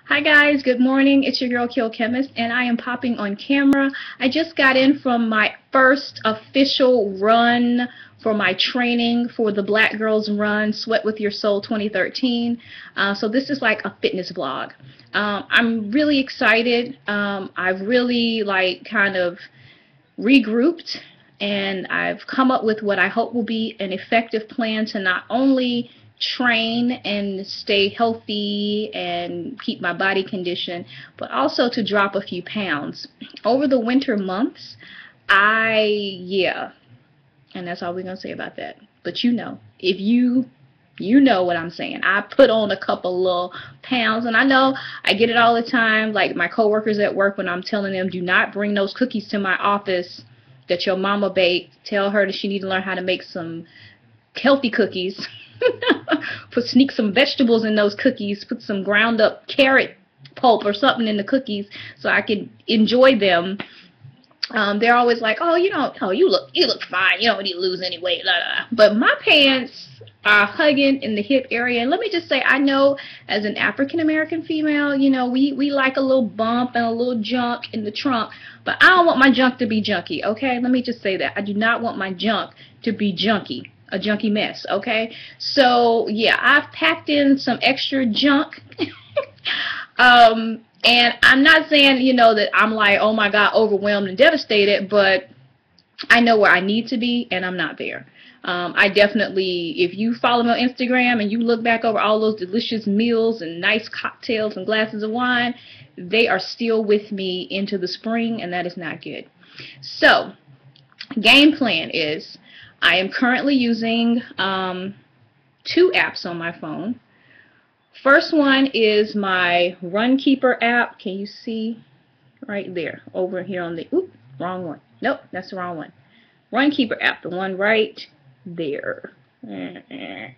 Hi guys, good morning. It's your girl qochemist and I am popping on camera. I just got in from my first official run for my training for the Black Girls Run Sweat with Your Soul 2013. So this is like a fitness vlog. I'm really excited. I've really kind of regrouped and I've come up with what I hope will be an effective plan to not only train and stay healthy and keep my body condition, but also to drop a few pounds. Over the winter months, and that's all we're going to say about that. But if you know what I'm saying. I put on a couple little pounds, and I know I get it all the time, like my coworkers at work when I'm telling them, do not bring those cookies to my office that your mama baked. Tell her that she need to learn how to make some healthy cookies. Sneak some vegetables in those cookies, put some ground up carrot pulp or something in the cookies so I can enjoy them. They're always like, oh, you look fine, you don't need to lose any weight, blah, blah. But my pants are hugging in the hip area, and let me just say, I know as an African American female, we like a little bump and a little junk in the trunk, but I don't want my junk to be junky, okay? Let me just say that. I do not want my junk to be junky. A junky mess, okay? So yeah, I've packed in some extra junk. And I'm not saying, that I'm like, oh my God, overwhelmed and devastated, but I know where I need to be, and I'm not there. I definitely, if you follow me on Instagram and you look back over all those delicious meals and nice cocktails and glasses of wine, they are still with me into the spring, and that is not good. So, game plan is, I am currently using 2 apps on my phone. First one is my Runkeeper app. Can you see right there? Over here on the, wrong one. Nope, that's the wrong one. Runkeeper app, the one right there. I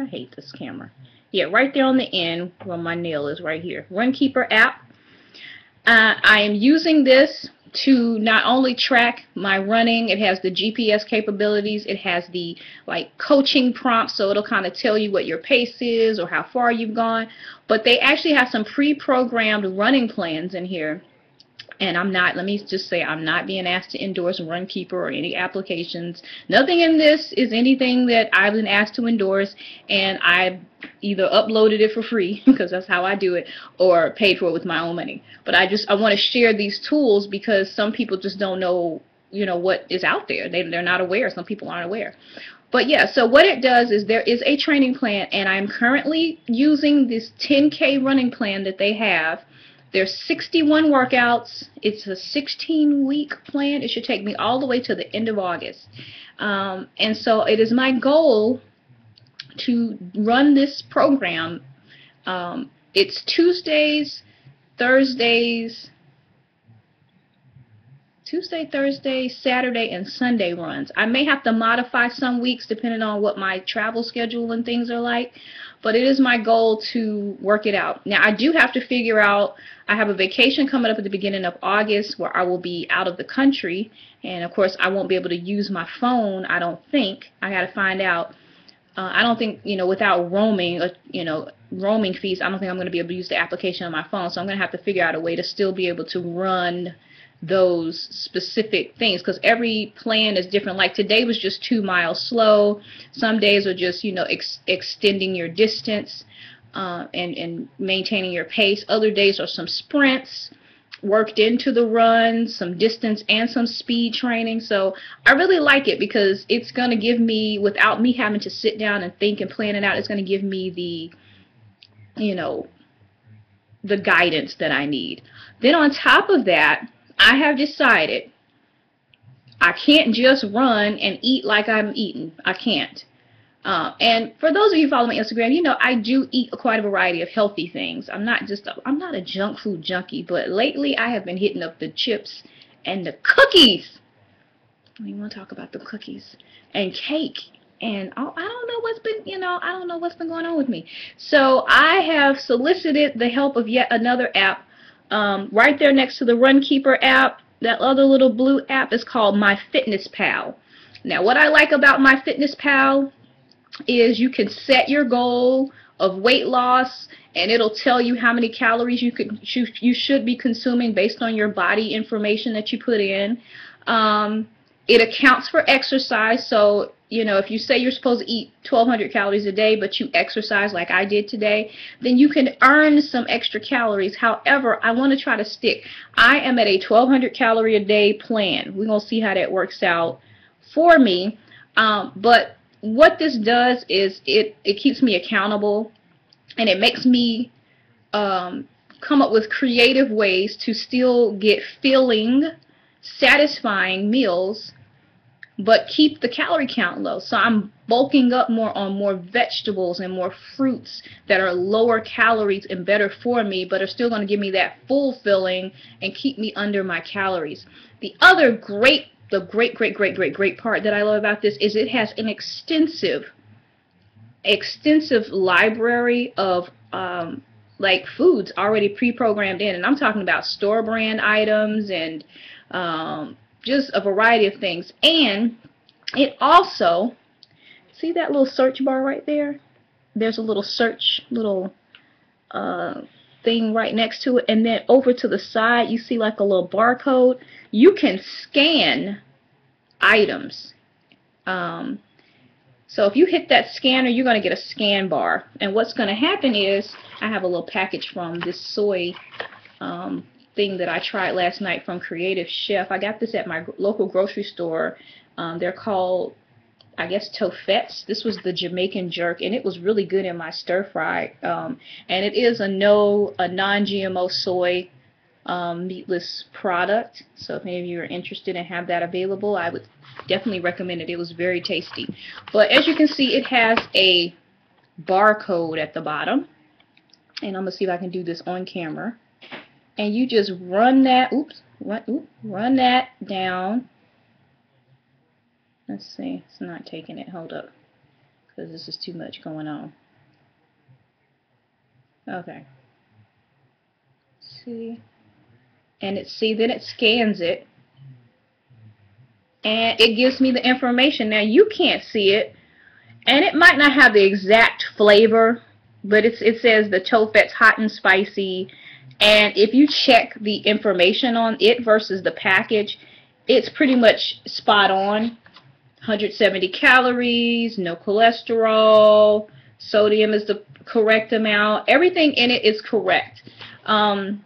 hate this camera. Yeah, right there on the end where my nail is right here. Runkeeper app. I am using this to not only track my running. It has the GPS capabilities, it has the coaching prompts, so it'll kind of tell you what your pace is or how far you've gone, but they actually have some pre-programmed running plans in here. And let me just say, I'm not being asked to endorse Runkeeper or any applications. Nothing in this is anything that I've been asked to endorse, and I've either uploaded it for free, because that's how I do it, or paid for it with my own money. But I want to share these tools because some people just don't know, what is out there. They're not aware. Some people aren't aware. But yeah, so what it does is there is a training plan, and I'm currently using this 10K running plan that they have. There's 61 workouts. It's a 16-week plan. It should take me all the way to the end of August. And so it is my goal to run this program. It's Tuesday, Thursday, Saturday, and Sunday runs. I may have to modify some weeks depending on what my travel schedule and things are like, but it is my goal to work it out. Now, I do have to figure out, I have a vacation coming up at the beginning of August where I will be out of the country, and of course I won't be able to use my phone, I don't think. I got to find out. I don't think, without roaming, roaming fees, I don't think I'm going to be able to use the application on my phone, so I'm going to have to figure out a way to still be able to run those specific things, because every plan is different. Like today was just 2 miles slow. Some days are just extending your distance and maintaining your pace. Other days are some sprints worked into the run, some distance and some speed training. So I really like it because it's going to give me, without me having to sit down and think and plan it out, it's going to give me the guidance that I need. Then on top of that, I have decided I can't just run and eat like I'm eating. I can't. And for those of you who follow me on Instagram, I do eat quite a variety of healthy things. I'm not a junk food junkie, but lately I have been hitting up the chips and the cookies. I don't even want to talk about the cookies and cake. And I don't know what's been going on with me. So I have solicited the help of yet another app. Right there next to the Runkeeper app, that other little blue app is called MyFitnessPal. Now, what I like about MyFitnessPal is you can set your goal of weight loss, and it'll tell you how many calories you should be consuming based on your body information that you put in. It accounts for exercise, so if you say you're supposed to eat 1,200 calories a day, but you exercise like I did today, then you can earn some extra calories. However, I want to try to stick. I am at a 1,200 calorie a day plan. We're going to see how that works out for me. But what this does is it keeps me accountable, and it makes me come up with creative ways to still get filling, satisfying meals, but keep the calorie count low. So I'm bulking up more on more vegetables and more fruits that are lower calories and better for me, but are still going to give me that full filling and keep me under my calories. The other great part that I love about this is it has an extensive library of like foods already pre-programmed in, and I'm talking about store brand items and just a variety of things. And it also, see that little search bar right there? There's a little search thing right next to it, and then over to the side you see like a little barcode. You can scan items. So if you hit that scanner, you're going to get a scan bar, and what's going to happen is, I have a little package from this soy thing that I tried last night from Creative Chef. I got this at my local grocery store. They're called, I guess, toffettes. This was the Jamaican jerk, and it was really good in my stir fry. And it is a non-GMO soy meatless product. So if any of you are interested and have that available, I would definitely recommend it. It was very tasty. But as you can see, it has a barcode at the bottom, and I'm gonna see if I can do this on camera. And you just run that, run that down. Let's see, it's not taking it. Hold up, because this is too much going on. Okay. See, and then it scans it, and it gives me the information. Now you can't see it, and it might not have the exact flavor, but it says the toffet's hot and spicy. And if you check the information on it versus the package, it's pretty much spot on. 170 calories, no cholesterol, sodium is the correct amount, everything in it is correct. And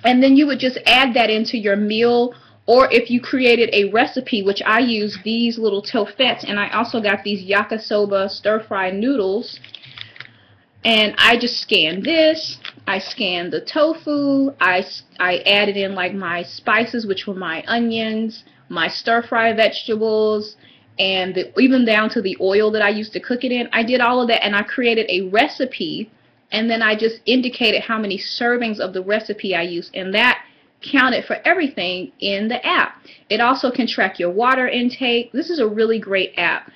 then you would just add that into your meal, or if you created a recipe, which I use these little toffettes, and I also got these yakisoba stir-fry noodles, and I just scanned this. I scanned the tofu. I added in like my spices, which were my onions, my stir-fry vegetables, and even down to the oil that I used to cook it in. I did all of that, and I created a recipe, and then I just indicated how many servings of the recipe I used, and that counted for everything in the app. It also can track your water intake. This is a really great app.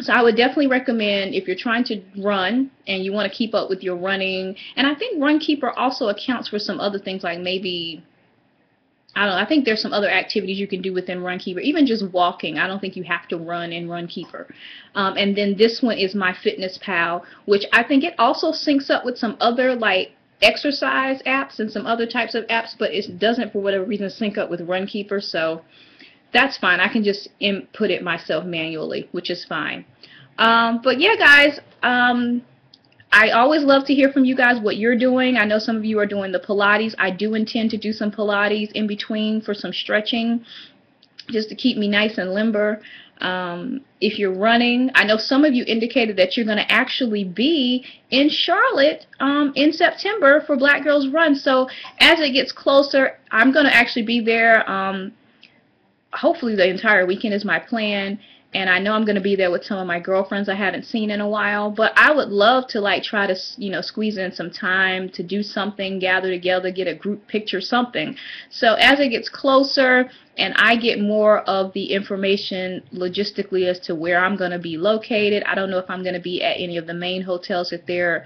So I would definitely recommend, if you're trying to run and you want to keep up with your running, and I think Runkeeper also accounts for some other things, like maybe, I don't know, I think there's some other activities you can do within Runkeeper, even just walking. I don't think you have to run in Runkeeper. And then this one is MyFitnessPal, which I think it also syncs up with some other like exercise apps and some other types of apps, but it doesn't for whatever reason sync up with Runkeeper, so that's fine. I can just input it myself manually, which is fine. But yeah, guys, I always love to hear from you guys what you're doing. I know some of you are doing the Pilates. I do intend to do some Pilates in between for some stretching, just to keep me nice and limber. If you're running, I know some of you indicated that you're going to actually be in Charlotte in September for Black Girls Run. So as it gets closer, I'm going to actually be there. Hopefully the entire weekend is my plan, and I know I'm going to be there with some of my girlfriends I haven't seen in a while, but I would love to like try to, you know, squeeze in some time to do something, gather together, get a group picture, something. So as it gets closer and I get more of the information logistically as to where I'm going to be located, I don't know if I'm going to be at any of the main hotels if they're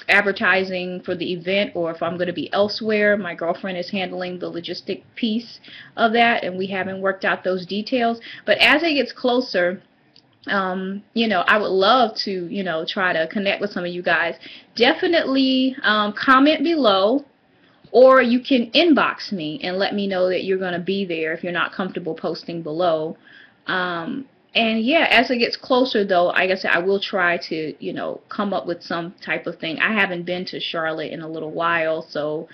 advertising for the event, or if I'm going to be elsewhere. My girlfriend is handling the logistic piece of that, and we haven't worked out those details. But as it gets closer, You know, I would love to, you know, try to connect with some of you guys. Definitely comment below, or you can inbox me and let me know that you're going to be there if you're not comfortable posting below. And yeah, as it gets closer though, like I said, I will try to, you know, come up with some type of thing. I haven't been to Charlotte in a little while, so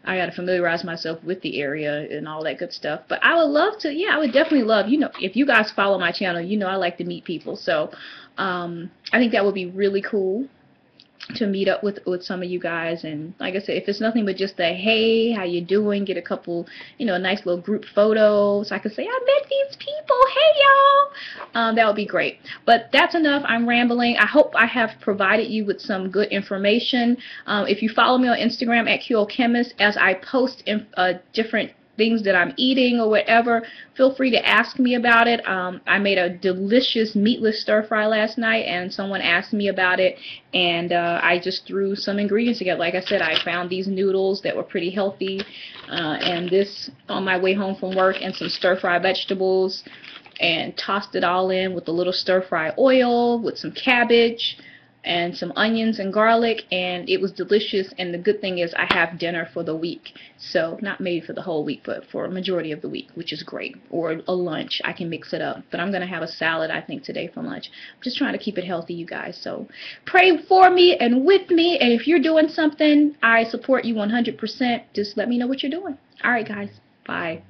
I got to familiarize myself with the area and all that good stuff. But I would love to, yeah, I would definitely love, you know, if you guys follow my channel, you know I like to meet people. So I think that would be really cool to meet up with some of you guys. And like I said, if it's nothing but just a hey, how you doing, get a couple, you know, a nice little group photo so I can say I met these people, hey y'all, that would be great. But that's enough. I'm rambling. I hope I have provided you with some good information. If you follow me on Instagram at qochemist, as I post different things that I'm eating or whatever, feel free to ask me about it. I made a delicious meatless stir fry last night, and someone asked me about it, and I just threw some ingredients together. Like I said, I found these noodles that were pretty healthy, and this on my way home from work, and some stir fry vegetables, and tossed it all in with a little stir fry oil with some cabbage and some onions and garlic, and it was delicious. And the good thing is I have dinner for the week, so not maybe for the whole week, but for a majority of the week, which is great. Or a lunch, I can mix it up, but I'm gonna have a salad I think today for lunch. I'm just trying to keep it healthy, you guys. So pray for me and with me, and if you're doing something, I support you 100%. Just let me know what you're doing. All right guys, bye.